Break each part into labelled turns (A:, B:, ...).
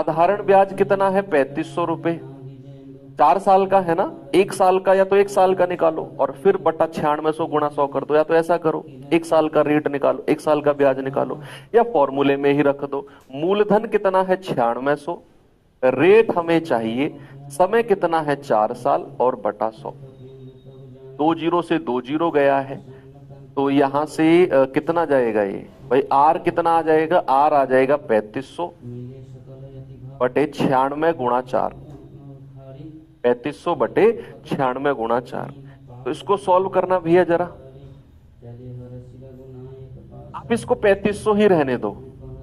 A: साधारण ब्याज कितना है? 3500 रुपए। 4 साल का है ना, 1 साल का या तो 1 साल का निकालो और फिर बटा 9600 गुणा 100 कर दो, या तो ऐसा करो 1 साल का रेट निकालो, 1 साल का ब्याज निकालो, या फॉर्मूले में ही रख दो। मूलधन कितना है? 9600। रेट हमें चाहिए, समय कितना है? 4 साल और बटा 100। 2 जीरो से 2 जीरो गया है, तो यहां से कितना जाएगा ये भाई? आर कितना आ जाएगा? आर आ जाएगा 3500 बटे 96 गुणा 4। 3500 बटे 96 गुणा 4। तो इसको सॉल्व करना भैया जरा। आप इसको 3500 ही रहने दो,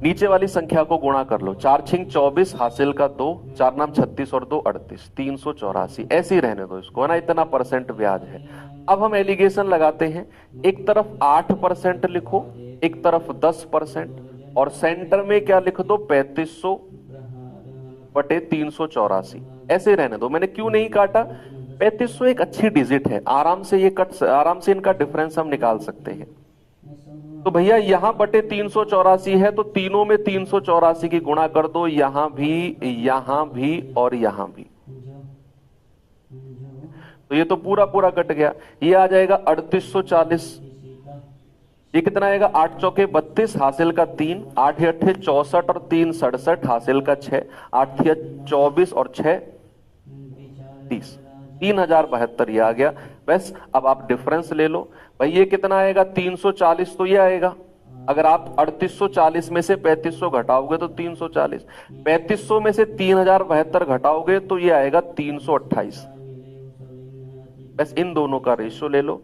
A: नीचे वाली संख्या को गुणा कर लो। 4 छिंग 24 हासिल का 2, 4 नाम 36 और 2 38, 384 ऐसे ही रहने दो इसको, है ना। इतना परसेंट ब्याज है। अब हम एलिगेशन लगाते हैं, एक तरफ 8% लिखो, एक तरफ 10%, और सेंटर में क्या लिख दो? 3500 बटे 384 ऐसे रहने दो। मैंने क्यों नहीं काटा? 3500 एक अच्छी डिजिट है, आराम से ये आराम से इनका डिफरेंस हम निकाल सकते हैं। तो भैया यहां बटे 384 है, तो तीनों में 384 की गुणा कर दो, यहां भी और यहां भी। तो ये तो पूरा पूरा कट गया। ये आ जाएगा 3840। ये कितना आएगा? 8 चौके 32 हासिल का 3, 8 अट्ठे 64 और 3 67 हासिल का 6, 8 24 और 6 30, 3072 ये आ गया। बस अब आप डिफरेंस ले लो भाई, ये कितना आएगा? 340 तो ये आएगा। अगर आप 3840 में से 3500 घटाओगे तो 340, 3500 में से 3072 घटाओगे तो ये आएगा 328। बस इन दोनों का रेशियो ले लो,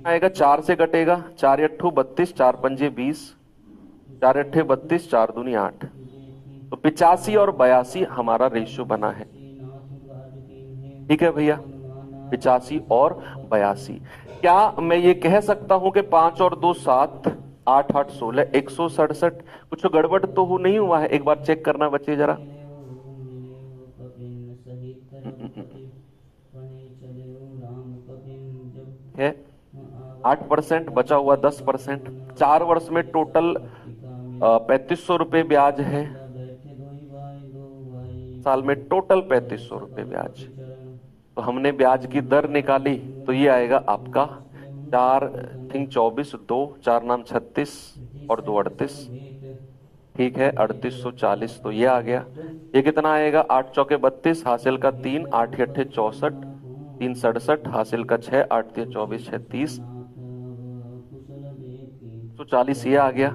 A: आएगा 4 से कटेगा, 4 अट्ठू 32, 4 पंजे 20, 4 अट्ठे 32, 4 दूनी 8। तो 85 और 82 हमारा रेशियो बना है। ठीक है भैया, 85 और 82। क्या मैं ये कह सकता हूं कि 5 और 2 7, 8 8 16, 167? कुछ गड़बड़ तो हो नहीं हुआ है? एक बार चेक करना बच्चे जरा। है 8%, बचा हुआ 10%। 4 वर्ष में टोटल 3500 रुपये ब्याज है, साल में टोटल 3500 रुपये ब्याज। तो हमने ब्याज की दर निकाली, तो ये आएगा आपका 4 थिंक 24, 2 4 नाम 36 और 2 38। ठीक है, 3840 तो ये आ गया। ये कितना आएगा? 8 चौके 32 हासिल का 3, 8 अट्ठे 64, 3 67 हासिल का 6, 8 24 36, 140 ये आ गया।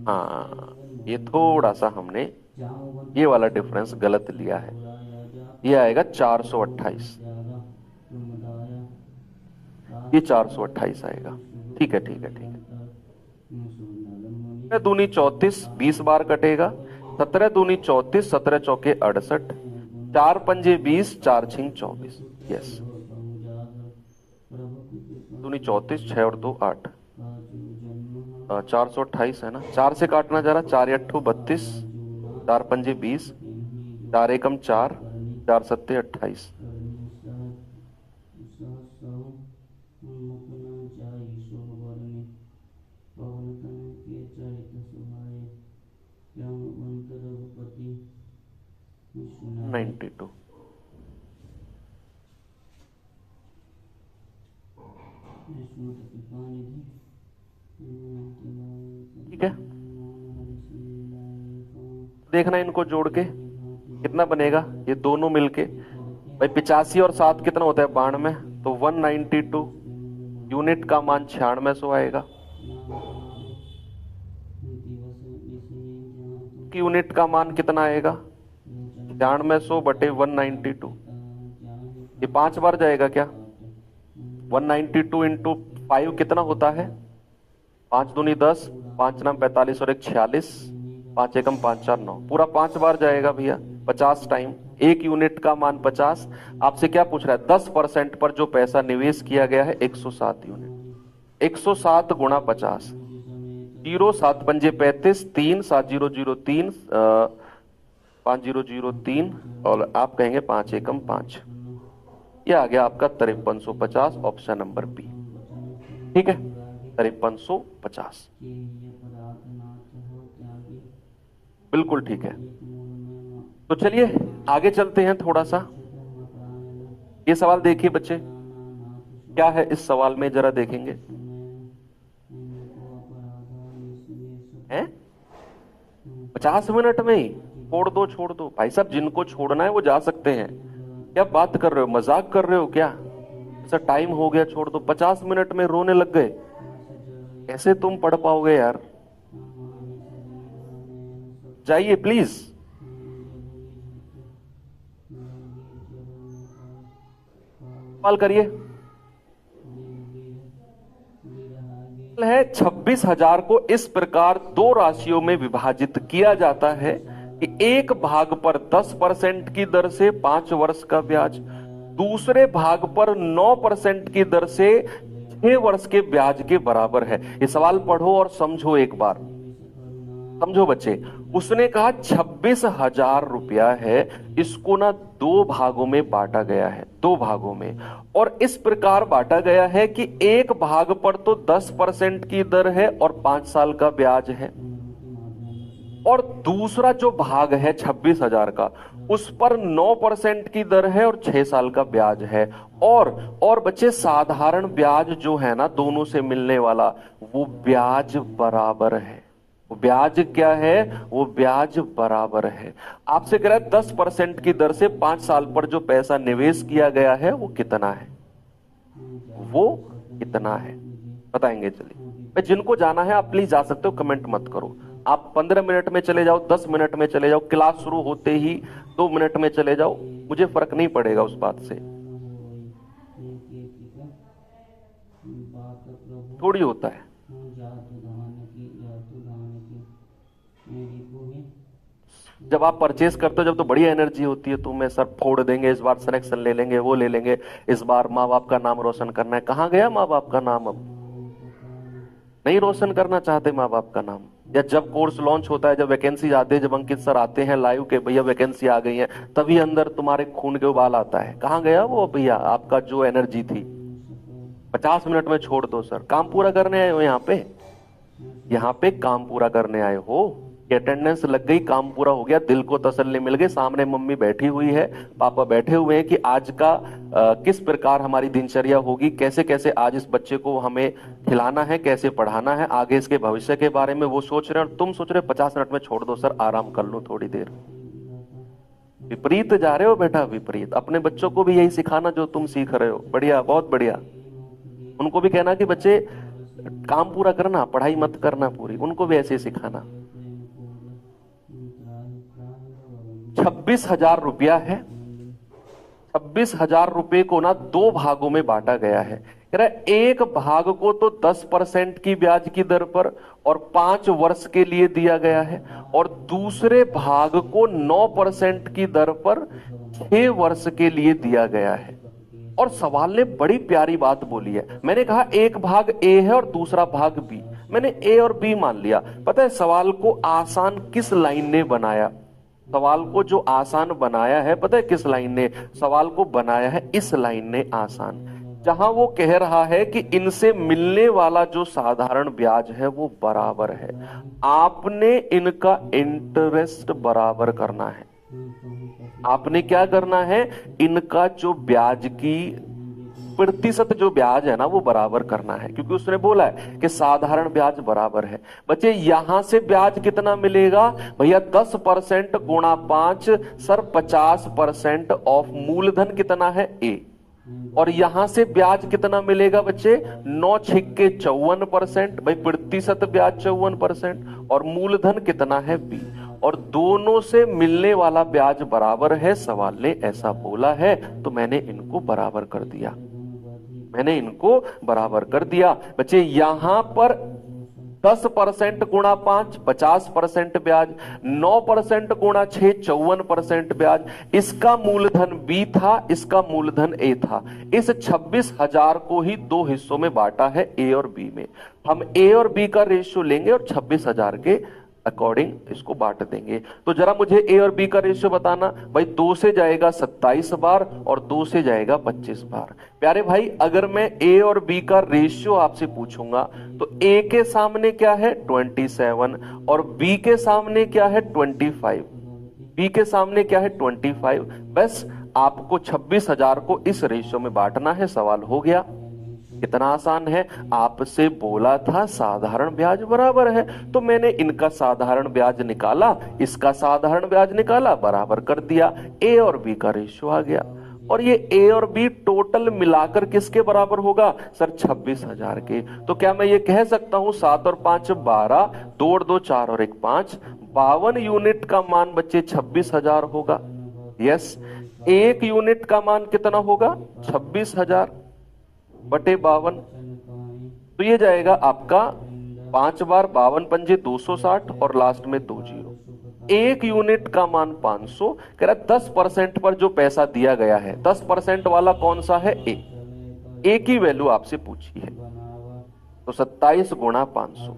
A: हाँ, ये थोड़ा सा हमने ये वाला डिफरेंस गलत लिया है, ये आएगा 428। ये 428 आएगा। ठीक है ठीक है ठीक है। दूनी 34, 20 बार कटेगा। 17 दूनी 34, 17 चौके 68, 4 पंजे 20, 4 छिंग 24। यस, दूनी 34, 6 और 2 8, 428 है ना। 4 से काटना जरा, 4 अट्ठू 32, 4 पंजे 20, 4 एकम 4, 4 सत्ते 28। $92। ठीक है, देखना इनको जोड़ के कितना बनेगा ये दोनों मिलके। भाई 85 और 7 कितना होता है? 92। तो 192 यूनिट का मान 9600 आएगा। यूनिट का मान कितना आएगा? 9600 बटे 192। ये 5 बार जाएगा क्या? 192 इंटू 5 कितना होता है? 5 दूनी 10, 5 नाम 45 और 1 46, 5 एकम 5 4 9, पूरा 5 बार जाएगा भैया, 50 टाइम। एक यूनिट का मान 50। आपसे क्या पूछ रहा है? 10% पर जो पैसा निवेश किया गया है 107 यूनिट। 107 गुणा 50, 0 7 पंजे 35, 3 7 0 0 3, 5 0 0 3 और आप कहेंगे 5 एकम 5। यह आ गया आपका 5350, ऑप्शन नंबर बी। ठीक है, 5350। बिल्कुल ठीक है। तो चलिए आगे चलते हैं थोड़ा सा। ये सवाल देखिए बच्चे, क्या है इस सवाल में, जरा देखेंगे। हैं 50 मिनट में ही? छोड़ दो छोड़ दो भाई साहब, जिनको छोड़ना है वो जा सकते हैं। क्या बात कर रहे हो, मजाक कर रहे हो क्या? ऐसा टाइम हो गया, छोड़ दो। 50 मिनट में रोने लग गए, कैसे तुम पढ़ पाओगे यार? जाइए प्लीज। सवाल करिए। है 26,000 को इस प्रकार दो राशियों में विभाजित किया जाता है कि एक भाग पर 10% की दर से 5 वर्ष का ब्याज, दूसरे भाग पर 9% की दर से 6 वर्ष के ब्याज के बराबर है। ये सवाल पढ़ो और समझो एक बार, समझो बच्चे। उसने कहा 26,000 रुपया है, इसको ना दो भागों में बांटा गया है, दो भागों में, और इस प्रकार बांटा गया है कि एक भाग पर तो 10% की दर है और 5 साल का ब्याज है, और दूसरा जो भाग है 26,000 का, उस पर 9% की दर है और 6 साल का ब्याज है। और बच्चे साधारण ब्याज जो है ना दोनों से मिलने वाला, वो ब्याज बराबर है। वो ब्याज क्या है? वो ब्याज बराबर है। आपसे कह रहा है 10% की दर से 5 साल पर जो पैसा निवेश किया गया है वो कितना है, वो कितना है बताएंगे। चलिए जिनको जाना है आप प्लीज जा सकते हो, कमेंट मत करो। आप 15 मिनट में चले जाओ, 10 मिनट में चले जाओ, क्लास शुरू होते ही 2 मिनट में चले जाओ, मुझे फर्क नहीं पड़ेगा उस बात से। थोड़ी होता है। जब आप परचेस करते हो, जब तो बड़ी एनर्जी होती है, तुम्हें सर फोड़ देंगे, इस बार सिलेक्शन ले लेंगे, वो ले लेंगे, इस बार माँ बाप का नाम रोशन करना है। कहाँ गया माँ बाप का नाम? अब नहीं रोशन करना चाहते माँ बाप का नाम। या जब कोर्स लॉन्च होता है, जब वैकेंसी आती है, जब अंकित सर आते हैं लाइव के भैया वैकेंसी आ गई है, तभी अंदर तुम्हारे खून के उबाल आता है। कहाँ गया वो भैया आपका जो एनर्जी थी? 50 मिनट में छोड़ दो सर। काम पूरा करने आए हो यहाँ पे? यहाँ पे काम पूरा करने आए हो कि अटेंडेंस लग गई, काम पूरा हो गया, दिल को तसल्ली मिल गई, सामने मम्मी बैठी हुई है, पापा बैठे हुए हैं कि आज का किस प्रकार हमारी दिनचर्या होगी, कैसे कैसे आज इस बच्चे को हमें खिलाना है, कैसे पढ़ाना है, आगे इसके भविष्य के बारे में वो सोच रहे हैं, और तुम सोच रहे हो 50 मिनट में छोड़ दो सर, आराम कर लूं थोड़ी देर। विपरीत जा रहे हो बेटा, विपरीत। अपने बच्चों को भी यही सिखाना जो तुम सीख रहे हो। बढ़िया, बहुत बढ़िया। उनको भी कहना कि बच्चे काम पूरा करना, पढ़ाई मत करना पूरी, उनको भी ऐसे सिखाना। 26,000 रुपया है। 26,000 रुपए को ना दो भागों में बांटा गया है। कह रहा है एक भाग को तो 10% की ब्याज की दर पर और 5 वर्ष के लिए दिया गया है, और दूसरे भाग को 9% की दर पर 6 वर्ष के लिए दिया गया है। और सवाल ने बड़ी प्यारी बात बोली है। मैंने कहा एक भाग ए है और दूसरा भाग बी, मैंने ए और बी मान लिया। पता है सवाल को आसान किस लाइन ने बनाया? सवाल को जो आसान बनाया है, पता है किस लाइन ने सवाल को बनाया है? इस लाइन ने आसान, जहां वो कह रहा है कि इनसे मिलने वाला जो साधारण ब्याज है वो बराबर है, आपने इनका इंटरेस्ट बराबर करना है। आपने क्या करना है? इनका जो ब्याज की प्रतिशत जो ब्याज है ना वो बराबर करना है, क्योंकि उसने बोला है कि साधारण ब्याज बराबर है। बच्चे यहां से ब्याज कितना मिलेगा भैया? 10% गुणा 5 सर 50% ऑफ मूलधन कितना है? ए। और यहां से ब्याज कितना मिलेगा बच्चे? 9 छिक्के 54%, भाई प्रतिशत ब्याज 54%, और मूलधन कितना है? बी। और दोनों से मिलने वाला ब्याज बराबर है, सवाल ने ऐसा बोला है, तो मैंने इनको बराबर कर दिया। मैंने इनको बराबर कर दिया। बच्चे यहां पर 10% गुणा 5 50% ब्याज, 9% गुणा 6 54% ब्याज। इसका मूलधन बी था, इसका मूलधन ए था। इस 26,000 को ही दो हिस्सों में बांटा है, ए और बी में। हम ए और बी का रेशियो लेंगे और 26,000 के अकॉर्डिंग इसको बांट देंगे। तो जरा मुझे ए और बी का रेशियो बताना भाई। 2 से जाएगा 27 बार और 2 से जाएगा 25 बार। प्यारे भाई अगर मैं ए और बी का रेशियो आपसे पूछूंगा तो ए के सामने क्या है 27 और बी के सामने क्या है 25। बी के सामने क्या है 25। बस आपको 26,000 को इस रेशियो में बांटना है, सवाल हो गया। कितना आसान है। आपसे बोला था साधारण ब्याज बराबर है, तो मैंने इनका साधारण ब्याज निकाला, इसका साधारण ब्याज निकाला, बराबर कर दिया। ए और बी का रेशियो आ गया। और ये ए और बी टोटल मिलाकर किसके बराबर होगा सर 26,000 के। तो क्या मैं ये कह सकता हूं 7 और 5 12, 2 और 2 4 और 1 5, 52 यूनिट का मान बच्चे 26,000 होगा। यस, 1 यूनिट का मान कितना होगा 26,000 बटे 52। तो ये जाएगा आपका 5 बार 52 पंजे 260 और लास्ट में 2 जीरो। 1 यूनिट का मान 500। कह रहा 10% पर जो पैसा दिया गया है 10% वाला कौन सा है ए की वैल्यू आपसे पूछी है। तो 27 गुणा 500,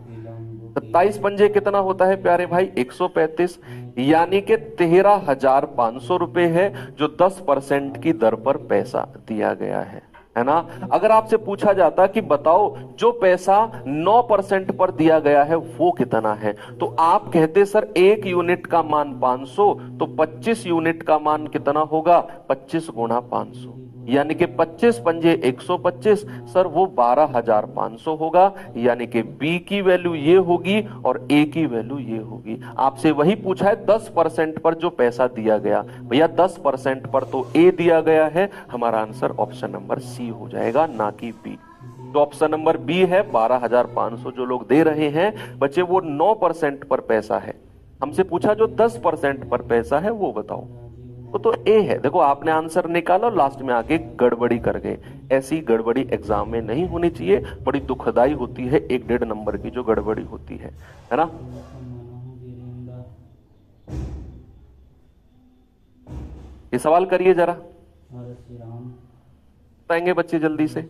A: 27 पंजे कितना होता है प्यारे भाई 135, यानी कि 13,500 रुपए है जो 10% की दर पर पैसा दिया गया है ना। अगर आपसे पूछा जाता कि बताओ जो पैसा 9% पर दिया गया है वो कितना है, तो आप कहते सर 1 यूनिट का मान 500, तो 25 यूनिट का मान कितना होगा 25 गुणा 500, यानी कि 25 पंजे 125 सर वो 12,500 होगा। यानी कि बी की वैल्यू ये होगी और ए की वैल्यू ये होगी। आपसे वही पूछा है 10% पर जो पैसा दिया गया, भैया 10% पर तो ए दिया गया है, हमारा आंसर ऑप्शन नंबर सी हो जाएगा, ना कि बी। तो ऑप्शन नंबर बी है 12,500 जो लोग दे रहे हैं बच्चे वो 9% पर पैसा है। हमसे पूछा जो 10% पर पैसा है वो बताओ, तो ए है। देखो आपने आंसर निकाला और लास्ट में आके गड़बड़ी कर गए। ऐसी गड़बड़ी एग्जाम में नहीं होनी चाहिए, बड़ी दुखदाई होती है 1-1.5 नंबर की जो गड़बड़ी होती है ना। ये सवाल करिए जरा, बताएंगे बच्चे जल्दी से।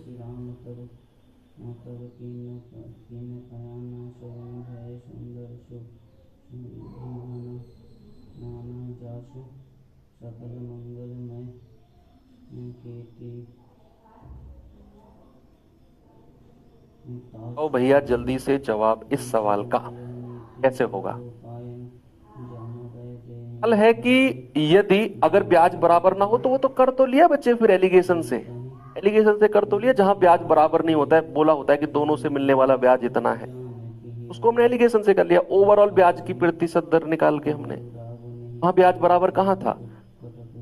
A: तो भैया जल्दी से जवाब इस सवाल का कैसे होगा। सवाल है कि यदि अगर ब्याज बराबर ना हो तो वो तो कर तो लिया बच्चे, फिर एलिगेशन से कर तो लिया। जहां ब्याज बराबर नहीं होता है, बोला होता है कि दोनों से मिलने वाला ब्याज इतना है, उसको हमने एलिगेशन से कर लिया। ओवरऑल ब्याज की प्रतिशत दर निकाल के हमने, वहां ब्याज बराबर कहां था,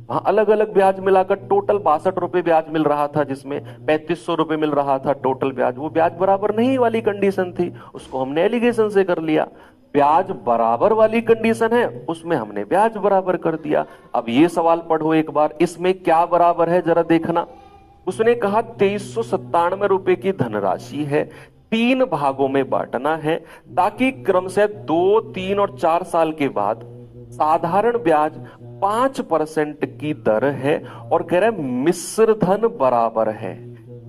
A: वहां अलग अलग ब्याज मिलाकर टोटल 62 रुपए ब्याज मिल रहा था, जिसमें 3500 रुपए मिल रहा था टोटल ब्याज। वो ब्याज बराबर नहीं वाली कंडीशन थी, उसको हमने एलिगेशन से कर लिया। ब्याज बराबर वाली कंडीशन है, उसमें हमने ब्याज बराबर कर दिया। अब ये सवाल पढ़ो एक बार, इसमें क्या बराबर है जरा देखना। उसने कहा 2397 रुपए की धनराशि है, 3 भागों में बांटना है ताकि क्रमशः 2, 3 और 4 साल के बाद साधारण ब्याज 5% की दर है और कह रहे मिश्र धन बराबर है।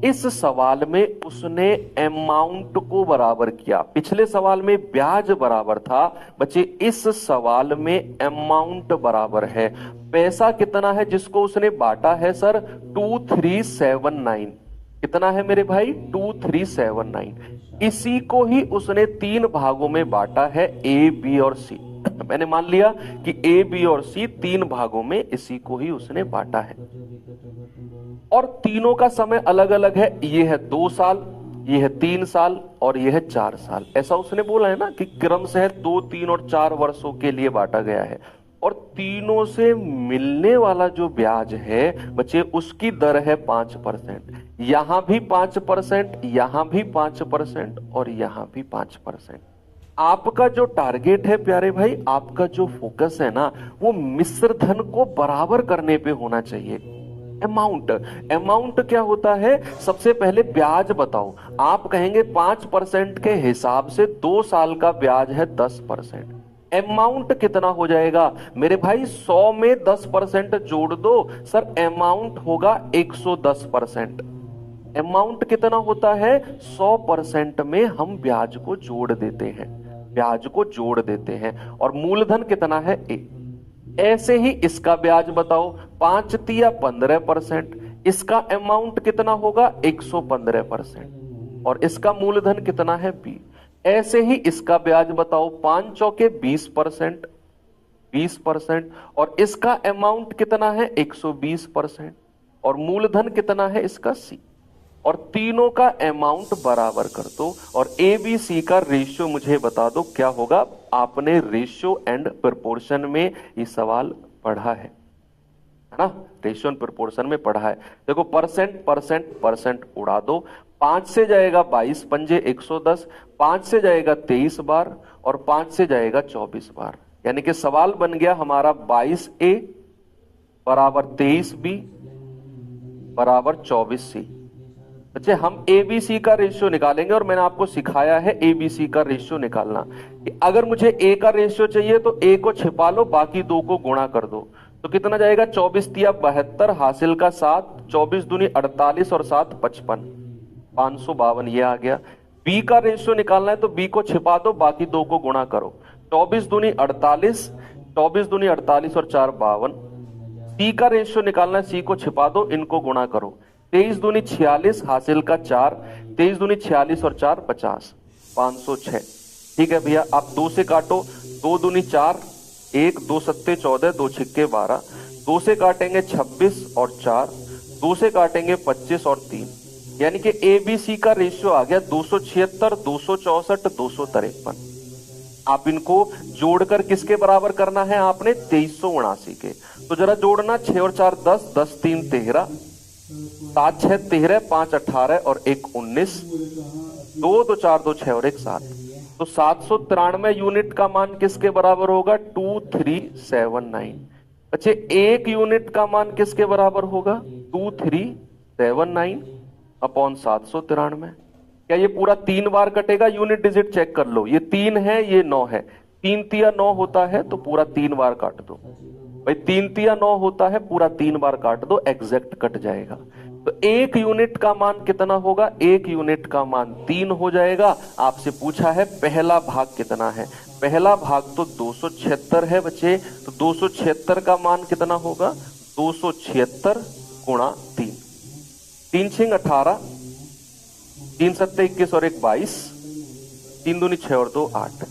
A: इस सवाल में उसने अमाउंट को बराबर किया। पिछले सवाल में ब्याज बराबर था बच्चे, इस सवाल में अमाउंट बराबर है। पैसा कितना है जिसको उसने बांटा है सर 2379। कितना है मेरे भाई 2379। इसी को ही उसने 3 भागों में बांटा है, ए बी और सी। मैंने मान लिया कि ए बी और सी 3 भागों में इसी को ही उसने बांटा है और तीनों का समय अलग अलग है। ये है 2 साल, ये है 3 साल और ये है 4 साल। ऐसा उसने बोला है ना कि क्रम से 2, 3 और 4 वर्षों के लिए बांटा गया है। और तीनों से मिलने वाला जो ब्याज है बच्चे उसकी दर है 5%। यहां भी 5%, यहां भी 5% और यहां भी 5%। आपका जो टारगेट है प्यारे भाई, आपका जो फोकस है ना, वो मिश्र धन को बराबर करने पे होना चाहिए। अमाउंट क्या होता है, सबसे पहले ब्याज बताओ। आप कहेंगे 5% के हिसाब से 2 साल का ब्याज है 10%। अमाउंट कितना हो जाएगा मेरे भाई, 100 में 10% जोड़ दो सर, अमाउंट होगा 110%। अमाउंट कितना होता है 100% में हम ब्याज को जोड़ देते हैं। ब्याज को जोड़ देते हैं और मूलधन कितना है ए। ऐसे ही इसका ब्याज बताओ, 5 तिया 15%, इसका अमाउंट कितना होगा 115%, और इसका मूलधन कितना है बी। ऐसे ही इसका ब्याज बताओ, 5 चौके 20%, 20%, और इसका अमाउंट कितना है 120%, और मूलधन कितना है इसका सी। और तीनों का अमाउंट बराबर कर दो और ए बी सी का रेशियो मुझे बता दो क्या होगा। आपने रेशियो एंड प्रोपोर्शन में ये सवाल पढ़ा है ना, रेशियो एंड प्रोपोर्शन में पढ़ा है। देखो परसेंट परसेंट परसेंट उड़ा दो, 5 से जाएगा 22 पंजे 110, 5 से जाएगा 23 बार और 5 से जाएगा 24 बार, यानी कि सवाल बन गया हमारा 22A बराबर 23B बराबर 24C। अच्छा, हम एबीसी का रेशियो निकालेंगे और मैंने आपको सिखाया है एबीसी का रेशियो निकालना कि अगर मुझे ए का रेशियो चाहिए तो ए को छिपा लो, बाकी दो को गुणा कर दो, तो कितना जाएगा 24 तिया 72 हासिल का 7, 24 दूनी 48 और 7 55, 552 ये आ गया। बी का रेशियो निकालना है तो बी को छिपा दो, बाकी दो को गुणा करो, 24 दूनी 48, 24 दूनी 48 और 4 52। सी का रेशियो निकालना है, सी को छिपा दो, इनको गुणा करो, 23 दूनी 46 हासिल का 4, 23 दूनी 46 और 4 50, 506। ठीक है भैया, आप 2 से काटो, 2 दूनी 4, 1 2 सत्ते 14, 2 छिक्के 12, 2 से काटेंगे 26 और 4, 2 से काटेंगे 25 और 3, यानी कि एबीसी का रेशियो आ गया 276, 264, 253। आप इनको जोड़कर किसके बराबर करना है आपने 2379 के। तो जरा जोड़ना, 6 और 4 10, 10 3 13, 7 6 13, 5 18 और 1 19, 2 2 4 2 6 और 1 7। तो 793 यूनिट का मान किसके बराबर होगा 2379। अच्छा, एक यूनिट का मान किसके बराबर होगा 2379 अपॉन 793। क्या ये पूरा 3 बार कटेगा? यूनिट डिजिट चेक कर लो, ये 3 है ये 9 है, 3 तिया 9 होता है तो पूरा 3 बार काट दो भाई, 3 तिया 9 होता है पूरा 3 बार काट दो, एग्जैक्ट कट जाएगा। तो एक यूनिट का मान कितना होगा? एक यूनिट का मान 3 हो जाएगा। आपसे पूछा है पहला भाग कितना है, पहला भाग तो 276 है बच्चे, तो 276 का मान कितना होगा 276 गुणा 3, 3 छिंग 18, 3 सत्ते 21 और 1 22, 3 दूनी 6 और 2 8,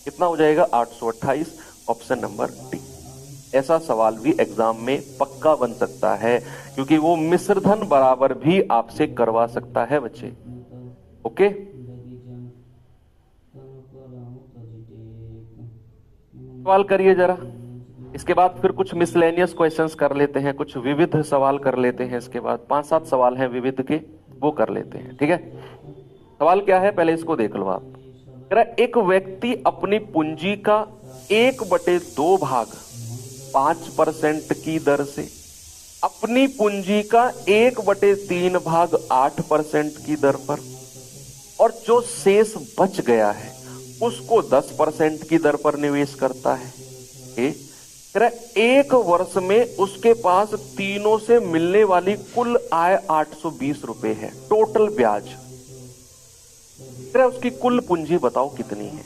A: कितना हो जाएगा 828। Option number D. ऐसा सवाल भी एग्जाम में पक्का बन सकता है क्योंकि वो मिश्र धन बराबर भी आपसे करवा सकता है बच्चे। ओके, सवाल करिए जरा। इसके बाद फिर कुछ मिसलेनियस क्वेश्चंस कर लेते हैं, कुछ विविध सवाल कर लेते हैं। इसके बाद 5-7 सवाल हैं विविध के, वो कर लेते हैं। ठीक है, सवाल क्या है पहले इसको देख लो आप। एक व्यक्ति अपनी पूंजी का 1/2 भाग 5% की दर से अपनी पूंजी का 1/3 भाग 8% की दर पर और जो शेष बच गया है उसको 10% की दर पर निवेश करता है। एक वर्ष में उसके पास तीनों से मिलने वाली कुल आय 820 रुपए है, टोटल ब्याज। उसकी कुल पूंजी बताओ कितनी है।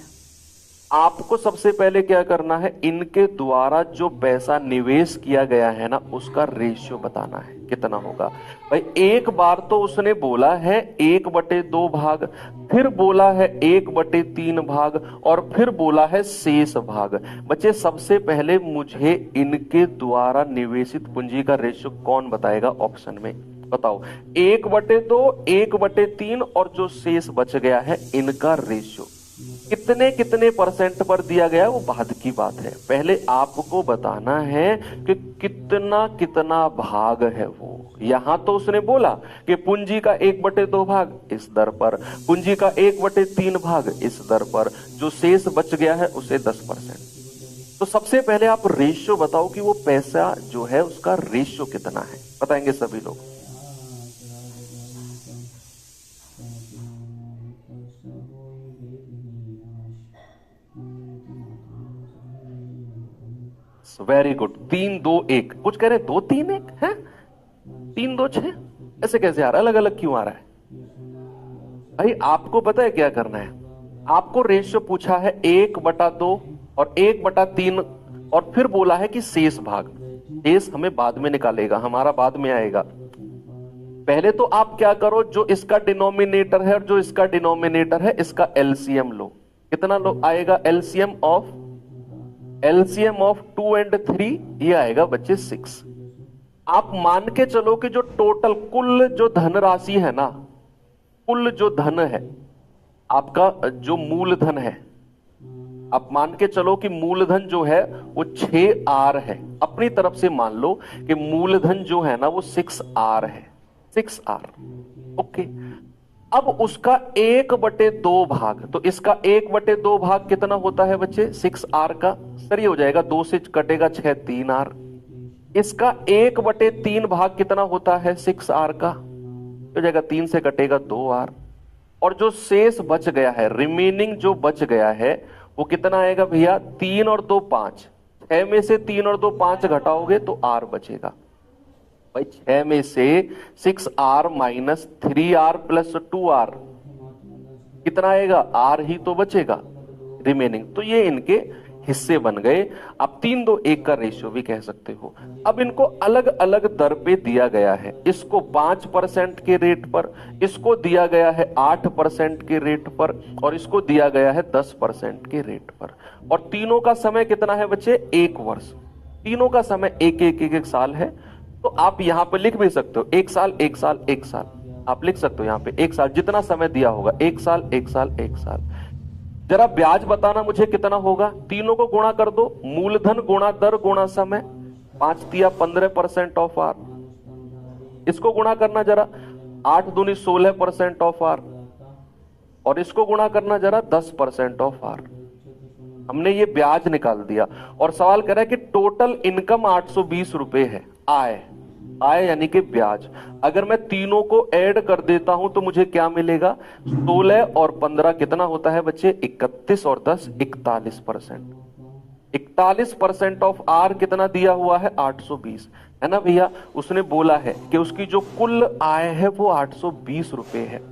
A: आपको सबसे पहले क्या करना है, इनके द्वारा जो पैसा निवेश किया गया है ना उसका रेशियो बताना है कितना होगा। भाई एक बार तो उसने बोला है 1/2 भाग, फिर बोला है 1/3 भाग और फिर बोला है शेष भाग। बच्चे सबसे पहले मुझे इनके द्वारा निवेशित पूंजी का रेशियो कौन बताएगा ऑप्शन में बताओ। 1/2, 1/3 और जो शेष बच गया है इनका रेशियो कितने कितने परसेंट पर दिया गया है वो बाद की बात है। पहले आपको बताना है कि कितना कितना भाग है वो। यहां तो उसने बोला कि पूंजी का 1/2 भाग इस दर पर, पूंजी का 1/3 भाग इस दर पर, जो शेष बच गया है उसे 10%। तो सबसे पहले आप रेशियो बताओ कि वो पैसा जो है उसका रेशियो कितना है, बताएंगे सभी लोग। Very good, 3 2 1। कुछ कह रहे 2 3 1 है, 3 2 6 ऐसे कैसे आ रहा है, अलग अलग क्यों आ रहा है? भाई आपको पता है क्या करना है, आपको रेशियो पूछा है 1/2 और 1/3 और फिर बोला है कि शेष भाग। शेष हमें बाद में निकालेगा, हमारा बाद में आएगा। पहले तो आप क्या करो, जो इसका डिनोमिनेटर है और जो इसका डिनोमिनेटर है, इसका एलसीएम लो। कितना लो आएगा? एलसीएम ऑफ 2 और 3, ये आएगा बच्चे 6। आप मान के चलो कि जो टोटल कुल जो धनराशि है ना, कुल जो धन है आपका, जो मूलधन है, आप मान के चलो कि मूलधन जो है वो 6R है। अपनी तरफ से मान लो कि मूलधन जो है ना वो 6R है, 6R। ओके, अब उसका 1/2 भाग, तो इसका 1/2 भाग कितना होता है बच्चे? 6R का। सर ये हो जाएगा 2 से कटेगा 6, 3R। इसका 1/3 भाग कितना होता है 6R का? हो जाएगा 3 से कटेगा 2R। और जो शेष बच गया है, रिमेनिंग जो बच गया है, वो कितना आएगा भैया? 3 और 2 5। 6 में से 3 और 2 5 घटाओगे तो R बचेगा। भाई 6 में से 6R minus 3R plus 2R कितना आएगा? R ही तो बचेगा रिमेनिंग। तो ये इनके हिस्से बन गए। आप 3, 2, 1 का रेशियो भी कह सकते हो। अब इनको अलग अलग दर पे दिया गया है। इसको 5% के रेट पर, इसको दिया गया है 8% के रेट पर, और इसको दिया गया है 10% के रेट पर। और तीनों का समय कितना है बच्चे? 1 वर्ष। तीनों का समय 1 साल है। तो आप यहां पे लिख भी सकते हो 1 साल 1 साल 1 साल। आप लिख सकते हो यहां पे 1 साल, जितना समय दिया होगा 1 साल 1 साल 1 साल। जरा ब्याज बताना मुझे कितना होगा? तीनों को गुणा कर दो, मूलधन गुणा दर गुणा समय, 5 तिया 15% ऑफ आर। इसको गुणा करना जरा, 8 दूनी 16% ऑफ आर। और इसको गुणा करना जरा 10% ऑफ आर। हमने ये ब्याज निकाल दिया और सवाल कर रहा है कि टोटल इनकम 820 रुपए है। आय यानी कि ब्याज। अगर मैं तीनों को ऐड कर देता हूं तो मुझे क्या मिलेगा? 16 और 15 कितना होता है बच्चे? 31 और 10 41%। 41% ऑफ आर कितना दिया हुआ है? 820, है ना भैया? उसने बोला है कि उसकी जो कुल आय है वो 820 रुपए है,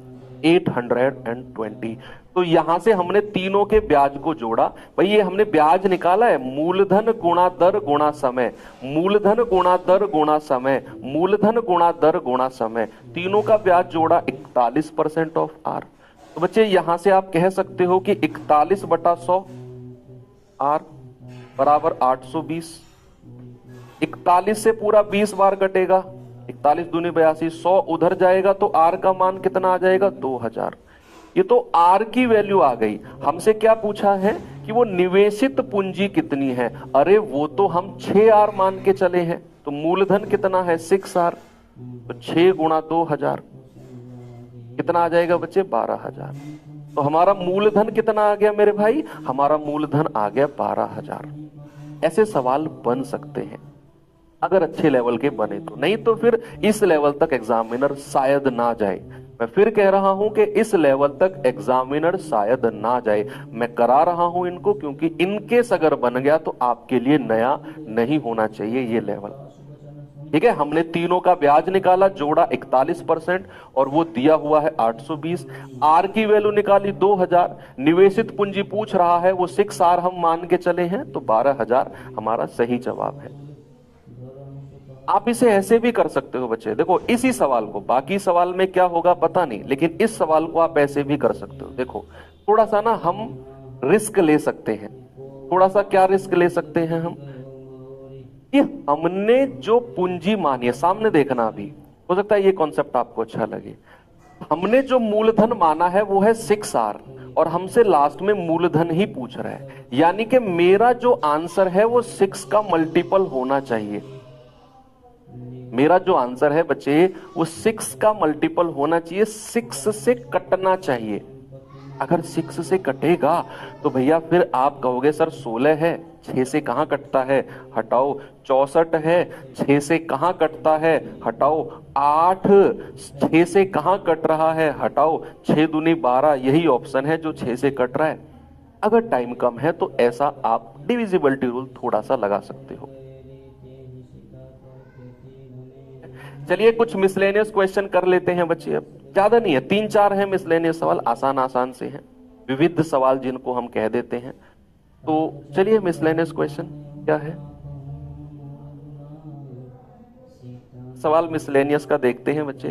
A: 820। तो यहां से हमने तीनों के ब्याज को जोड़ा। भाई ये हमने ब्याज निकाला है, मूलधन गुणा दर गुणा समय, मूलधन गुणा दर गुणा समय, मूलधन गुणा दर गुणा समय। तीनों का ब्याज जोड़ा 41% ऑफ आर। तो बच्चे यहां से आप कह सकते हो कि 41/100 आर बराबर 820। 41 से पूरा 20 बार कटेगा, 41 दूनी 82, 100 उधर जाएगा तो आर का मान कितना आ जाएगा? 2000। ये तो आर की वैल्यू आ गई। हमसे क्या पूछा है कि वो निवेशित पूंजी कितनी है? अरे वो तो हम 6R मान के चले हैं। तो मूलधन कितना है? 6R। तो 6 गुणा 2000 कितना आ जाएगा बच्चे? 12000। तो हमारा मूलधन कितना आ गया मेरे भाई? हमारा मूलधन आ गया 12000। ऐसे सवाल बन सकते हैं अगर अच्छे लेवल के बने तो, नहीं तो फिर इस लेवल तक एग्जामिनर शायद ना जाए। मैं फिर कह रहा हूं कि इस लेवल तक एग्जामिनर शायद ना जाए। मैं करा रहा हूं इनको क्योंकि इनके अगर बन गया तो आपके लिए नया नहीं होना चाहिए ये लेवल। ठीक है, हमने तीनों का ब्याज निकाला, जोड़ा 41% और वो दिया हुआ है 820। आर की वैल्यू निकाली 2000, निवेशित पूंजी पूछ रहा है वो 6R हम मान के चले हैं, तो 12000 हमारा सही जवाब है। आप इसे ऐसे भी कर सकते हो बच्चे। देखो इसी सवाल को, बाकी सवाल में क्या होगा पता नहीं, लेकिन इस सवाल को आप ऐसे भी कर सकते हो। देखो थोड़ा सा ना हम रिस्क ले सकते हैं। थोड़ा सा क्या रिस्क ले सकते हैं हम? कि हमने जो पूंजी मानी है, सामने देखना, अभी हो सकता है ये कॉन्सेप्ट आपको अच्छा लगे। हमने जो मूलधन माना है वो है 6R और हमसे लास्ट में मूलधन ही पूछ रहा है, यानी कि मेरा जो आंसर है वो 6 का मल्टीपल होना चाहिए। मेरा जो आंसर है बच्चे वो 6 का मल्टीपल होना चाहिए, 6 से कटना चाहिए। अगर 6 से कटेगा तो भैया फिर आप कहोगे सर 16 है, 6 से कहां कटता है, हटाओ। 64 है, 6 से कहां कटता है, हटाओ। 8 6 से कहां कट रहा है, हटाओ। 6 दूनी 12, यही ऑप्शन है जो 6 से कट रहा है। अगर टाइम कम है तो ऐसा आप डिविजिबिलिटी रूल थोड़ा सा लगा सकते हो। चलिए कुछ मिसलेनियस क्वेश्चन कर लेते हैं बच्चे। अब ज्यादा नहीं है, 3-4 है मिसलेनियस सवाल, आसान आसान से हैं। विविध सवाल जिनको हम कह देते हैं। तो चलिए मिसलेनियस क्वेश्चन क्या है, सवाल मिसलेनियस का देखते हैं बच्चे।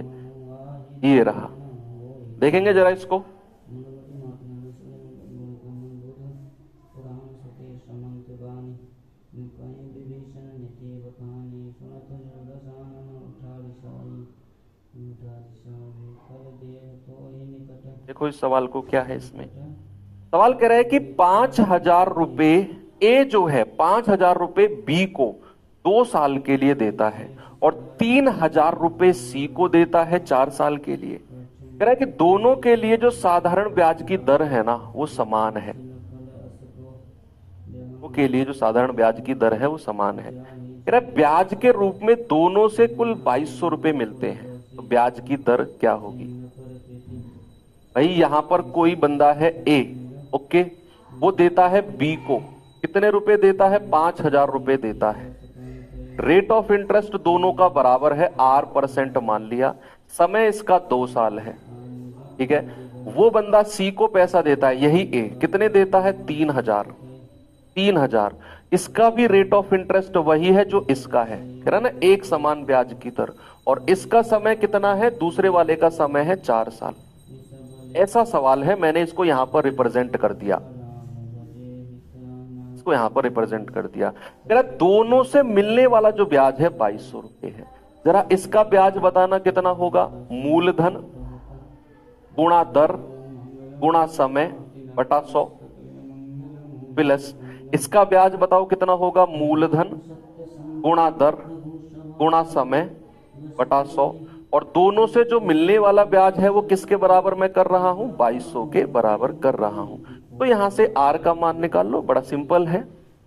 A: ये रहा, देखेंगे जरा इसको। देखो इस सवाल को क्या है, इसमें सवाल कह रहा है कि 5,000 रुपए ए जो है 5,000 रुपए बी को 2 साल के लिए देता है और 3,000 रुपए सी को देता है 4 साल के लिए। कह रहा है कि दोनों के लिए जो साधारण ब्याज की दर है ना वो समान है, दोनों के लिए जो साधारण ब्याज की दर है वो समान है। कह रहा है ब्याज के रूप में दोनों से कुल 2,200 रुपए मिलते हैं, तो ब्याज की दर क्या होगी। भाई यहां पर कोई बंदा है ए, ओके, वो देता है बी को कितने रुपए देता है, 5,000 रुपए देता है। रेट ऑफ इंटरेस्ट दोनों का बराबर है, R% मान लिया, समय इसका 2 साल है, ठीक है। वो बंदा सी को पैसा देता है, यही ए, कितने देता है, 3,000। इसका भी रेट ऑफ इंटरेस्ट वही है जो इसका है, कह रहा ना एक समान ब्याज की दर, और इसका समय कितना है, दूसरे वाले का समय है 4 साल। ऐसा सवाल है, मैंने इसको यहां पर रिप्रेजेंट कर दिया, इसको यहां पर रिप्रेजेंट कर दिया। कह रहा दोनों से मिलने वाला जो ब्याज है 2,200 रुपए है। जरा इसका ब्याज बताना कितना होगा, मूलधन गुणा दर गुणा समय बटा 100, प्लस इसका ब्याज बताओ कितना होगा, मूलधन गुणा दर गुणा समय बटा 100, और दोनों से जो मिलने वाला ब्याज है वो किसके बराबर मैं कर रहा हूं, 2,200 के बराबर कर रहा हूं। तो यहां से R का मान निकाल लो, बड़ा सिंपल है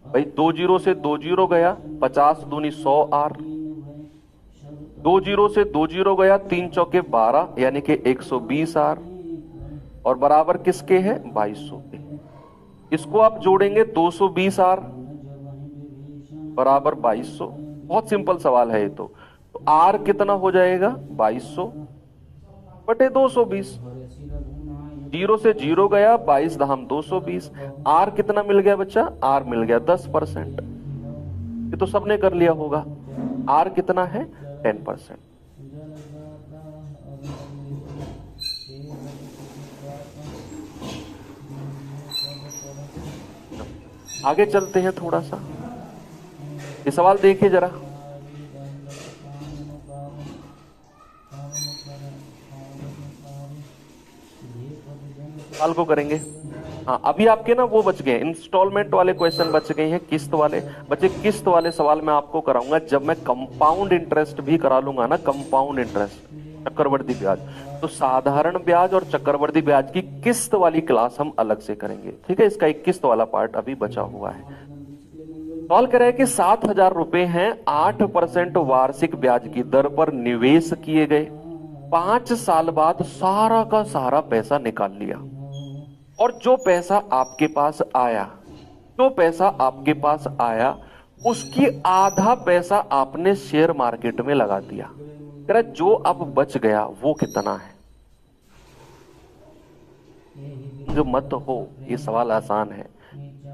A: भाई, 2 जीरो से 2 जीरो गया, 50 दूनी 100 R, 2 जीरो से 2 जीरो गया, 3 चौके 12 यानी कि 120 R, और बराबर किसके है, 2,200 के। इसको आप जोड़ेंगे 220 R बराबर 2,200, बहुत सिंपल सवाल है ये तो R कितना हो जाएगा, 2,200 बटे 220, जीरो से जीरो गया, 22 धाम 220, R कितना मिल गया बच्चा, R मिल गया 10%, ये तो सबने कर लिया होगा। R कितना है, 10%। आगे चलते हैं थोड़ा सा, ये सवाल देखिए जरा। सवाल को करेंगे, हाँ अभी आपके ना वो बच गए, इंस्टॉलमेंट वाले क्वेश्चन बच गए हैं, किस्त वाले बच्चे। किस्त वाले सवाल मैं आपको कराऊंगा जब मैं कंपाउंड इंटरेस्ट भी करा लूंगा ना, कंपाउंड इंटरेस्ट चक्रवर्ती ब्याज, तो साधारण ब्याज और चक्रवर्ती ब्याज की किस्त वाली क्लास हम अलग से करेंगे, ठीक है। इसका एक किस्त वाला पार्ट अभी बचा हुआ है। सवाल कह रहा है कि 7,000 रुपए हैं, 8% वार्षिक ब्याज की दर पर निवेश किए गए, 5 साल बाद सारा का सारा पैसा निकाल लिया, और जो पैसा आपके पास आया उसकी आधा पैसा आपने शेयर मार्केट में लगा दिया। कह रहा जो अब बच गया वो कितना है, जो मत हो, ये सवाल आसान है।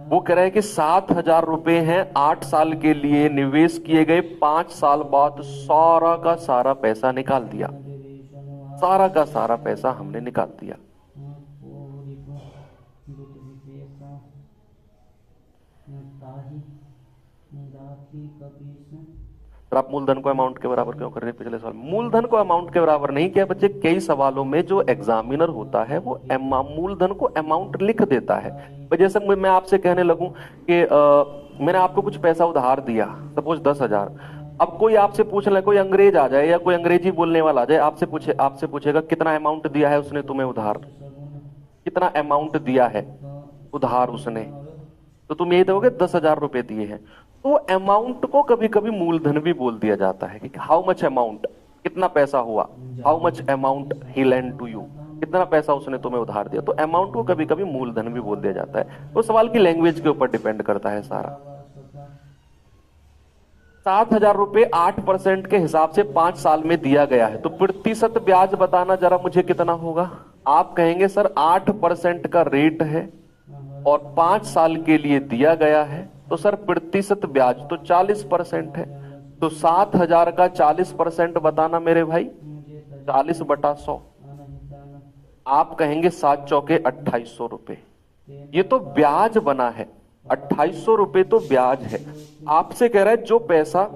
A: वो कह रहा है कि 7,000 रुपए हैं, 8 साल के लिए निवेश किए गए, 5 साल बाद सारा का सारा पैसा निकाल दिया, सारा का सारा पैसा हमने निकाल दिया। तो आप मूलधन को अमाउंट के बराबर क्यों कर रहे हैं, पिछले सवाल मूलधन को अमाउंट के बराबर नहीं किया बच्चे। कई सवालों में जो एग्जामिनर होता है वो मूलधन को अमाउंट लिख देता है। जैसे मैं आपसे कहने लगूं कि मैंने आपको कुछ पैसा उधार दिया, सपोज 10,000, अब कोई आपसे पूछ ले, कोई अंग्रेज आ जाए या कोई अंग्रेजी बोलने वाला आ जाए, आपसे पूछेगा कितना अमाउंट दिया है उसने तुम्हें उधार, कितना अमाउंट दिया है उधार उसने, तो तुम यही दोगे 10,000 रुपए दिए हैं। तो अमाउंट को कभी कभी मूलधन भी बोल दिया जाता है कि हाउ मच अमाउंट, कितना पैसा हुआ, how much amount he lend to you, कितना पैसा उसने तुम्हें उधार दिया। तो अमाउंट को कभी कभी मूलधन भी बोल दिया जाता है। तो सवाल की लैंग्वेज के ऊपर डिपेंड करता है सारा। 7,000 रुपए 8% के हिसाब से 5 साल में दिया गया है, तो प्रतिशत ब्याज बताना जरा मुझे कितना होगा। आप कहेंगे सर 8% का रेट है और 5 साल के लिए दिया गया है, तो सर प्रतिशत ब्याज तो 40% है, तो 7,000 का 40% बताना मेरे भाई, 40/100। आप कहेंगे 7 चौके 2800 रुपए, ये तो ब्याज बना है, 2800 रुपए तो ब्याज है। आपसे कह रहा है जो पैसा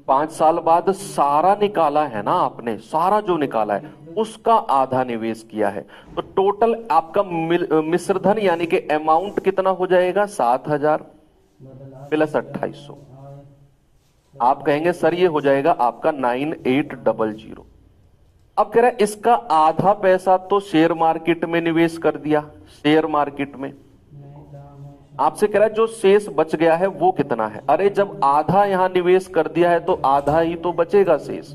A: 5 साल बाद सारा निकाला है ना आपने, सारा जो निकाला है उसका आधा निवेश किया है, तो टोटल आपका मिश्रधन यानी कि अमाउंट कितना हो जाएगा, 7,000 प्लस 2800। आप कहेंगे सर ये हो जाएगा आपका 9800। अब कह रहा है इसका आधा पैसा तो शेयर मार्केट में निवेश कर दिया, शेयर मार्केट में। आपसे कह रहा है जो शेष बच गया है वो कितना है, अरे जब आधा यहां निवेश कर दिया है तो आधा ही तो बचेगा शेष,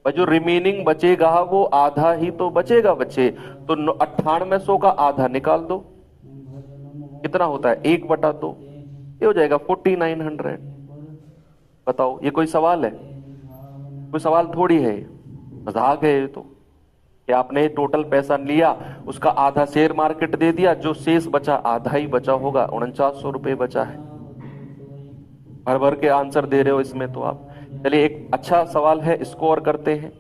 A: और जो रिमेनिंग बचेगा वो आधा ही तो बचेगा बच्चे, तो 9800 का आधा निकाल दो, कितना होता है 1/2, ये हो जाएगा 4900। बताओ ये कोई सवाल है, कोई सवाल थोड़ी है, मजाक है ये तो, कि आपने टोटल पैसा लिया उसका आधा शेयर मार्केट दे दिया, जो शेष बचा आधा ही बचा होगा, 4900 रुपए बचा है। भर भर के आंसर दे रहे हो इसमें तो आप। चलिए एक अच्छा सवाल है, इसको और करते हैं।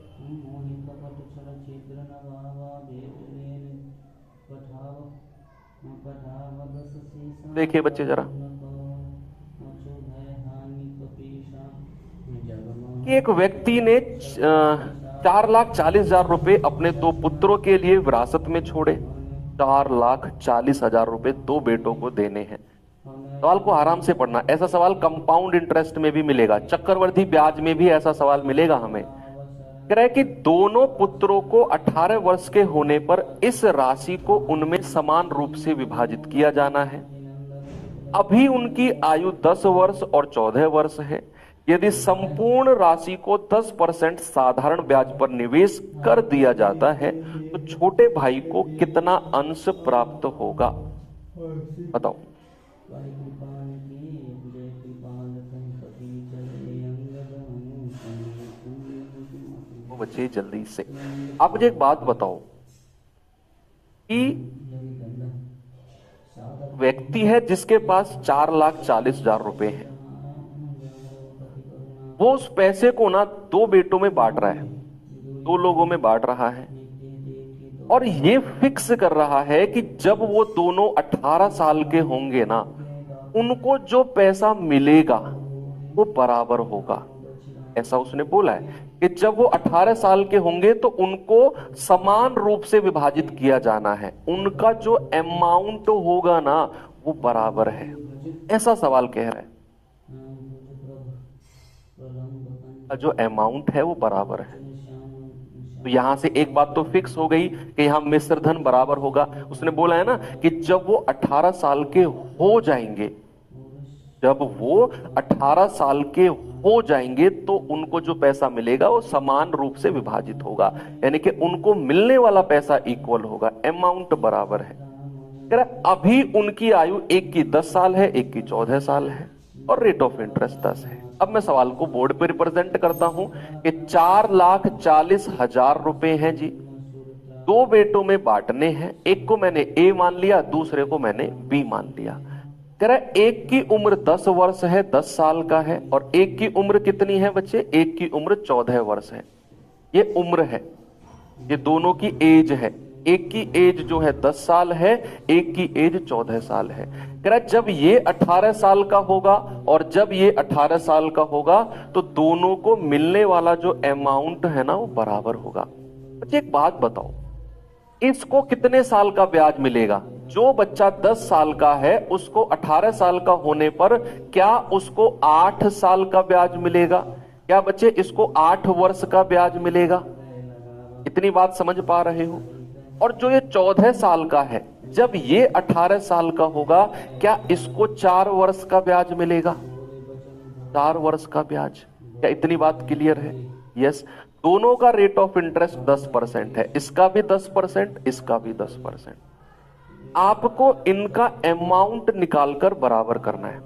A: देखिए बच्चे जरा, कि एक व्यक्ति ने 4,40,000 रुपए अपने 2 पुत्रों के लिए विरासत में छोड़े। 4,40,000 रुपए 2 बेटों को देने हैं। सवाल को आराम से पढ़ना, ऐसा सवाल कंपाउंड इंटरेस्ट में भी मिलेगा, चक्रवृद्धि ब्याज में भी ऐसा सवाल मिलेगा हमें। कह रहा है कि दोनों पुत्रों को 18 वर्ष के होने पर इस राशि को उनमें समान रूप से विभाजित किया जाना है। अभी उनकी आयु 10 वर्ष और 14 वर्ष है। यदि संपूर्ण राशि को 10% साधारण ब्याज पर निवेश कर दिया जाता है तो छोटे भाई को कितना अंश प्राप्त होगा, बताओ। तो बच्चे जल्दी से आप मुझे एक बात बताओ कि व्यक्ति है जिसके पास 4,40,000 रुपए हैं, वो उस पैसे को ना 2 बेटों में बांट रहा है, 2 लोगों में बांट रहा है, और ये फिक्स कर रहा है कि जब वो दोनों 18 साल के होंगे ना, उनको जो पैसा मिलेगा वो बराबर होगा। ऐसा उसने बोला है कि जब वो 18 साल के होंगे तो उनको समान रूप से विभाजित किया जाना है, उनका जो अमाउंट होगा ना वो बराबर है, ऐसा सवाल कह रहा है। जो अमाउंट है वो बराबर है, तो यहां से एक बात तो फिक्स हो गई कि यहां मिश्रधन बराबर होगा। उसने बोला है ना कि जब वो 18 साल के हो जाएंगे, जब वो 18 साल के हो जाएंगे तो उनको जो पैसा मिलेगा वो समान रूप से विभाजित होगा, यानी कि उनको मिलने वाला पैसा इक्वल होगा, अमाउंट बराबर है। अभी उनकी आयु एक की 10 साल है, एक की 14 साल है, और रेट ऑफ इंटरेस्ट 10 है। अब मैं सवाल को बोर्ड पे रिप्रेजेंट करता हूं कि 4,40,000 रुपए हैं जी, 2 बेटों में बांटने हैं, एक को मैंने ए मान लिया, दूसरे को मैंने बी मान लिया। कह रहा है एक की उम्र 10 वर्ष है, 10 साल का है, और एक की उम्र कितनी है बच्चे, एक की उम्र 14 वर्ष है। ये उम्र है, ये दोनों की एज है, एक की एज जो है 10 साल है, एक की एज 14 साल है। कह रहा है जब ये 18 साल का होगा और जब ये 18 साल का होगा तो दोनों को मिलने वाला जो अमाउंट है ना वो बराबर होगा। बच्चे एक बात बताओ, इसको कितने साल का ब्याज मिलेगा? जो बच्चा 10 साल का है उसको 18 साल का होने पर क्या उसको 8 साल का ब्याज मिलेगा? क्या बच्चे इसको 8 वर्ष का ब्याज मिलेगा? इतनी बात समझ पा रहे हो? और जो ये 14 साल का है, जब ये 18 साल का होगा क्या इसको 4 वर्ष का ब्याज मिलेगा? 4 वर्ष का ब्याज। क्या इतनी बात क्लियर है? यस। दोनों का रेट ऑफ इंटरेस्ट 10% है, इसका भी 10%, इसका भी 10%। आपको इनका अमाउंट निकालकर बराबर करना है।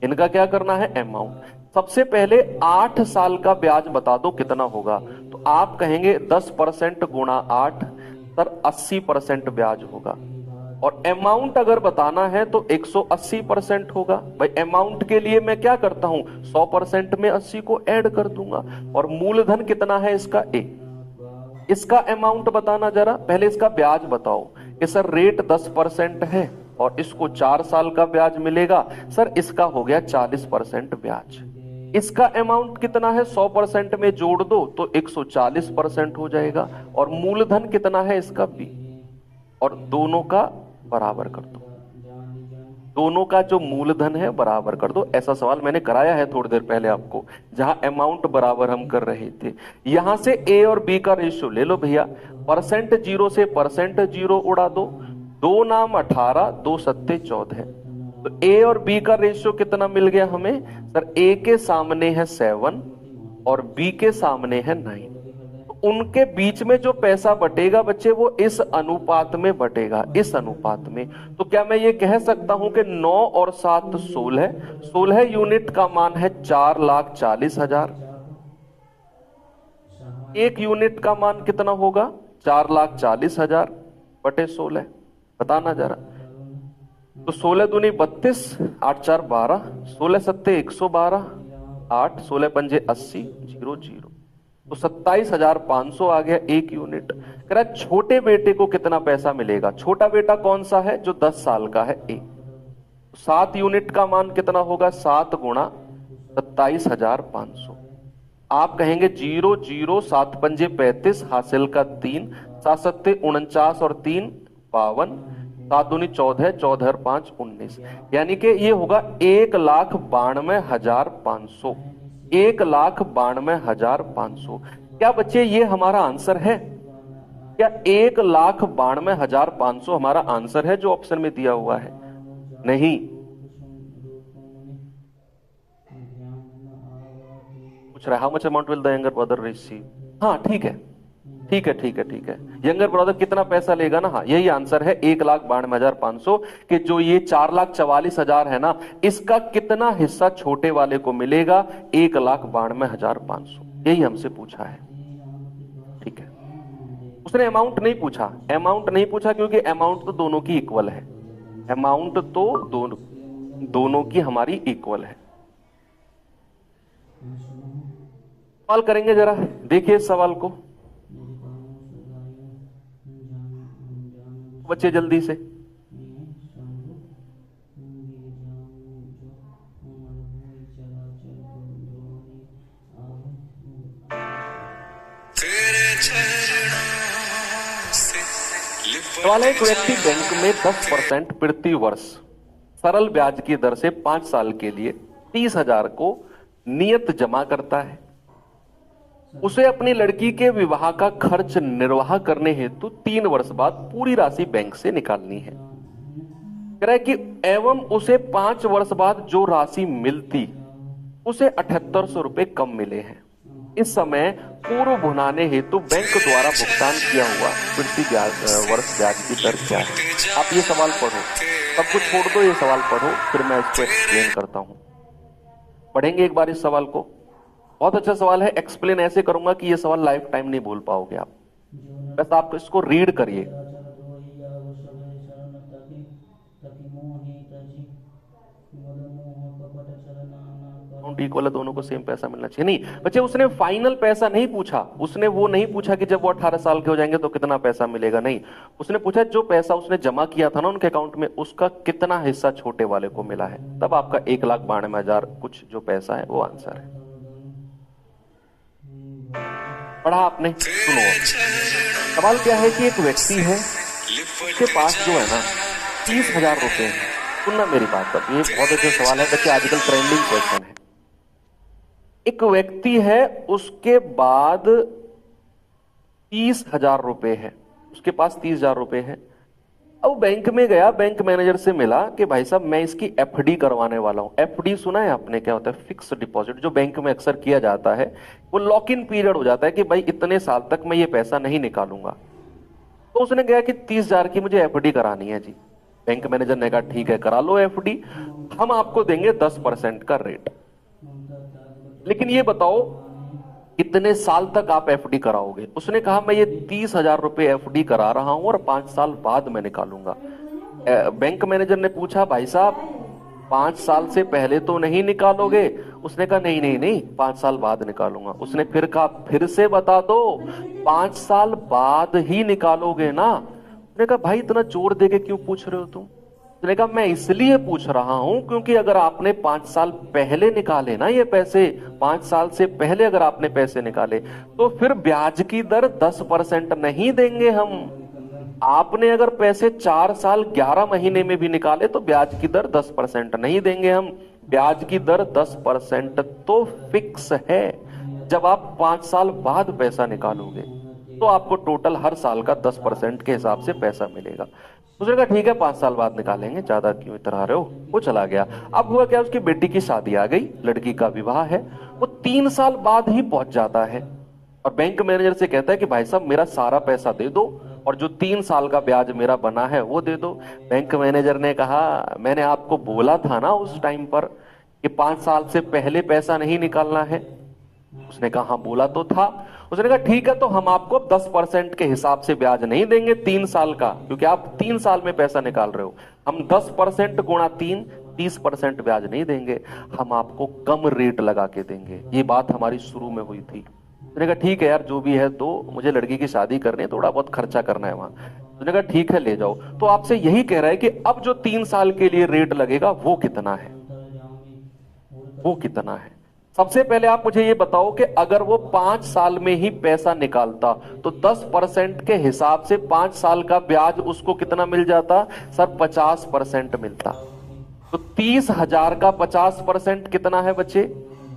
A: इनका क्या करना है? अमाउंट। सबसे पहले 8 साल का ब्याज बता दो कितना होगा, तो आप कहेंगे 10% गुणा 8, सर 80% ब्याज होगा। और अमाउंट अगर बताना है तो 180% होगा। भाई अमाउंट के लिए मैं क्या करता हूं, 100% में 80 को ऐड कर दूंगा। और मूलधन कितना है इसका, ए। इसका अमाउंट बताना जरा, पहले इसका ब्याज बताओ कि सर रेट 10% है और इसको 4 साल का ब्याज मिलेगा। सर इसका हो गया 40% ब्याज। इसका अमाउंट कितना है, 100% में जोड़ दो तो 140% हो जाएगा। और मूलधन कितना है इसका, बी। और दोनों का बराबर कर दो, दोनों का जो मूलधन है बराबर कर दो। ऐसा सवाल मैंने कराया है थोड़ी देर पहले आपको, जहां अमाउंट बराबर हम कर रहे थे। यहां से ए और बी का रेशियो ले लो भैया, परसेंट जीरो से परसेंट जीरो उड़ा दो। 2 नाम 18, 2 सत्ते 14। तो ए और बी का रेशियो कितना मिल गया हमें, सर ए के सामने है 7 और बी के सामने है 9। उनके बीच में जो पैसा बटेगा बच्चे, वो इस अनुपात में बटेगा, इस अनुपात में। तो क्या मैं ये कह सकता हूं कि 9 और 7 16, 16 यूनिट का मान है 4,40,000। एक यूनिट का मान कितना होगा, 4,40,000 बटे 16, बताना जरा। तो 16 दूनी 32, 8 4 12, 16 सत्ते 112, 8 16 पंजे 80, 0 0। तो 27,500 आ गया एक यूनिट। कह रहा छोटे बेटे को कितना पैसा मिलेगा, छोटा बेटा कौन सा है, जो 10 साल का है, ए। 7 यूनिट का मान कितना होगा, 7 गुणा 27,500। आप कहेंगे 0 0, 7 पंजे 35, हासिल का 3, 7 सत्ते 49 और 3 52, 7 दूनी 14, 14 और 5 19। यानी कि ये होगा 1,92,500, 1,92,500। क्या बच्चे ये हमारा आंसर है, क्या 1,92,500 हमारा आंसर है जो ऑप्शन में दिया हुआ है? नहीं। पूछ रहा है how much amount will the younger brother receive. हाँ ठीक है, ठीक है, ठीक है, ठीक है। यंगर ब्रदर कितना पैसा लेगा ना, हाँ यही आंसर है 1,92,500। कि जो ये 4,44,000 है ना, इसका कितना हिस्सा छोटे वाले को मिलेगा, 1,92,500। यही हमसे पूछा है, ठीक है। उसने अमाउंट नहीं पूछा, अमाउंट नहीं पूछा क्योंकि अमाउंट तो दोनों की इक्वल है, अमाउंट तो दोनों की हमारी इक्वल है। सवाल करेंगे जरा, देखिए इस सवाल को बच्चे जल्दी से। सवाल है, एक व्यक्ति बैंक में 10% प्रति वर्ष सरल ब्याज की दर से 5 साल के लिए 30,000 को नियत जमा करता है। उसे अपनी लड़की के विवाह का खर्च निर्वाह करने हेतु 3 वर्ष बाद पूरी राशि बैंक से निकालनी है। कह रहा है कि एवं उसे 5 वर्ष बाद जो राशि मिलती उसे 7800 रुपए कम मिले हैं। इस समय पूर्व भुनाने हेतु बैंक द्वारा भुगतान किया हुआ प्रति वर्ष ब्याज की दर क्या है? आप ये सवाल पढ़ो, सब कुछ छोड़ दो, ये सवाल पढ़ो, फिर मैं इसको एक्सप्लेन करता हूं। पढ़ेंगे एक बार इस सवाल को, बहुत अच्छा सवाल है। एक्सप्लेन ऐसे करूंगा कि ये सवाल लाइफ टाइम नहीं भूल पाओगे आप, बस आप इसको रीड करिए। इक्वल है, दोनों को सेम पैसा मिलना चाहिए। नहीं बच्चे, उसने फाइनल पैसा नहीं पूछा, उसने वो नहीं पूछा कि जब वो 18 साल के हो जाएंगे तो कितना पैसा मिलेगा, नहीं। उसने पूछा जो पैसा उसने जमा किया था ना उनके अकाउंट में, उसका कितना हिस्सा छोटे वाले को मिला है। तब आपका 1,92,000 कुछ जो पैसा है वो आंसर है। पढ़ा आपने, सुनो। सवाल क्या है कि एक व्यक्ति है, उसके पास जो है ना 30,000 रुपए है। सुनना मेरी बात, तब ये बहुत अच्छा सवाल है बच्चे, आजकल ट्रेंडिंग क्वेश्चन है। एक व्यक्ति है, उसके बाद 30,000 रुपए है, उसके पास 30,000 रुपए है। अब बैंक में गया, बैंक मैनेजर से मिला कि भाई साहब मैं इसकी एफडी करवाने वाला हूं। एफडी सुना है आपने, क्या होता है? फिक्स डिपॉजिट, जो बैंक में अक्सर किया जाता है। वो लॉक इन पीरियड हो जाता है कि भाई इतने साल तक मैं ये पैसा नहीं निकालूंगा। तो उसने कहा कि 30,000 की मुझे एफडी करानी है जी। बैंक मैनेजर ने कहा ठीक है करा लो एफडी, हम आपको देंगे 10% का रेट। लेकिन ये बताओ कितने साल तक आप एफडी कराओगे? उसने कहा मैं ये 30,000 रुपए एफडी करा रहा हूं और 5 साल बाद मैं निकालूंगा। बैंक मैनेजर ने पूछा भाई साहब 5 साल से पहले तो नहीं निकालोगे? उसने कहा नहीं नहीं नहीं, 5 साल बाद निकालूंगा। उसने फिर कहा फिर से बता दो, 5 साल बाद ही निकालोगे ना? उसने कहा भाई इतना जोर देके क्यों पूछ रहे हो तुम? उसने कहा मैं इसलिए पूछ रहा हूं क्योंकि अगर आपने 5 साल पहले निकाले ना ये पैसे, 5 साल से पहले अगर आपने पैसे निकाले तो फिर ब्याज की दर 10% नहीं देंगे हम। आपने अगर पैसे 4 साल 11 महीने में भी निकाले तो ब्याज की दर 10% नहीं देंगे हम। ब्याज की दर 10% तो फिक्स है। जब आप 5 साल बाद पैसा निकालोगे तो आपको टोटल हर साल का 10% के हिसाब से पैसा मिलेगा। उसने कहा ठीक है 5 साल बाद निकालेंगे, ज्यादा क्यों इतरा रहे हो। वो चला गया। अब हुआ क्या, उसकी बेटी की शादी आ गई, लड़की का विवाह है। वो 3 साल बाद ही पहुंच जाता है और बैंक मैनेजर से कहता है कि भाई साहब मेरा सारा पैसा दे दो और जो 3 साल का ब्याज मेरा बना है वो दे दो। बैंक मैनेजर ने कहा मैंने आपको बोला था ना उस टाइम पर कि 5 साल से पहले पैसा नहीं निकालना है। उसने कहा हाँ बोला तो था। उसने कहा ठीक है तो हम आपको 10% के हिसाब से ब्याज नहीं देंगे 3 साल का, क्योंकि आप 3 साल में पैसा निकाल रहे हो। हम 10% गुणा 3, 30% ब्याज नहीं देंगे, हम आपको कम रेट लगा के देंगे। ये बात हमारी शुरू में हुई थी। उसने कहा ठीक है यार जो भी है, तो मुझे लड़की की शादी करनी है, थोड़ा बहुत खर्चा करना है वहां। उसने कहा ठीक है ले जाओ। तो आपसे यही कह रहा है कि अब जो 3 साल के लिए रेट लगेगा वो कितना है, वो कितना है। सबसे पहले आप मुझे ये बताओ कि अगर वो 5 साल में ही पैसा निकालता तो 10% के हिसाब से 5 साल का ब्याज उसको कितना मिल जाता? सर 50% मिलता। तो 30,000 का 50% कितना है बच्चे?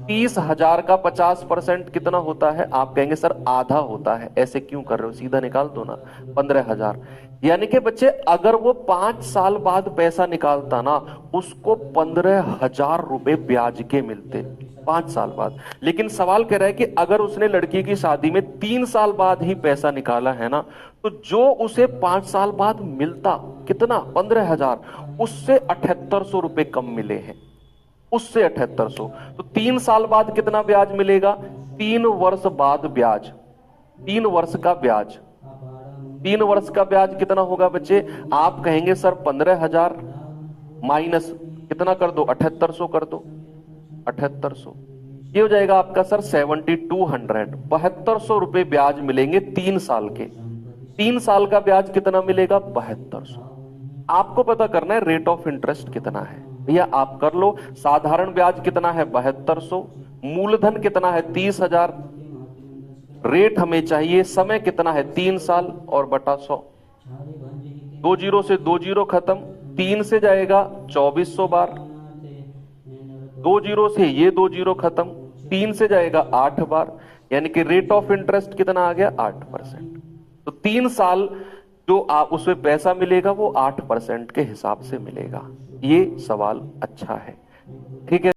A: 30,000 का 50% कितना होता है? आप कहेंगे सर आधा होता है। ऐसे क्यों कर रहे हो, सीधा निकाल दो ना, 15,000। यानी कि बच्चे अगर वो 5 साल बाद पैसा निकालता ना, उसको 15,000 रुपए ब्याज के मिलते 5 साल बाद। लेकिन सवाल कह रहा है कि अगर उसने लड़की की शादी में 3 साल बाद ही पैसा निकाला है ना, तो जो उसे 5 साल बाद मिलता कितना, 15,000, उससे 7800 रुपए कम मिले हैं, उससे 7800। तो 3 साल बाद कितना ब्याज मिलेगा? 3 वर्ष बाद ब्याज, 3 वर्ष का ब्याज, 3 वर्ष का ब्याज कितना होगा बच्चे? आप कहेंगे सर 15,000 माइनस कितना कर दो, 7800 कर दो, 7800। ये हो जाएगा आपका सर 7200, 7200 रुपए ब्याज मिलेंगे 3 साल के। 3 साल का ब्याज कितना मिलेगा? 7200। आपको पता करना है रेट ऑफ इंटरेस्ट कितना है। भैया आप कर लो, साधारण ब्याज कितना है? 7200। मूलधन कितना है? 30,000। रेट हमें चाहिए, समय कितना है? 3 साल और बटा 100। 2 जीरो से 2 जीरो खत्म, 3 से जाएगा 2400 बार, 2 जीरो से ये 2 जीरो खत्म, 3 से जाएगा 8 बार, यानी कि रेट ऑफ इंटरेस्ट कितना आ गया? 8%। तो 3 साल जो आप उसमें पैसा मिलेगा वो 8% के हिसाब से मिलेगा। ये सवाल अच्छा है, ठीक है।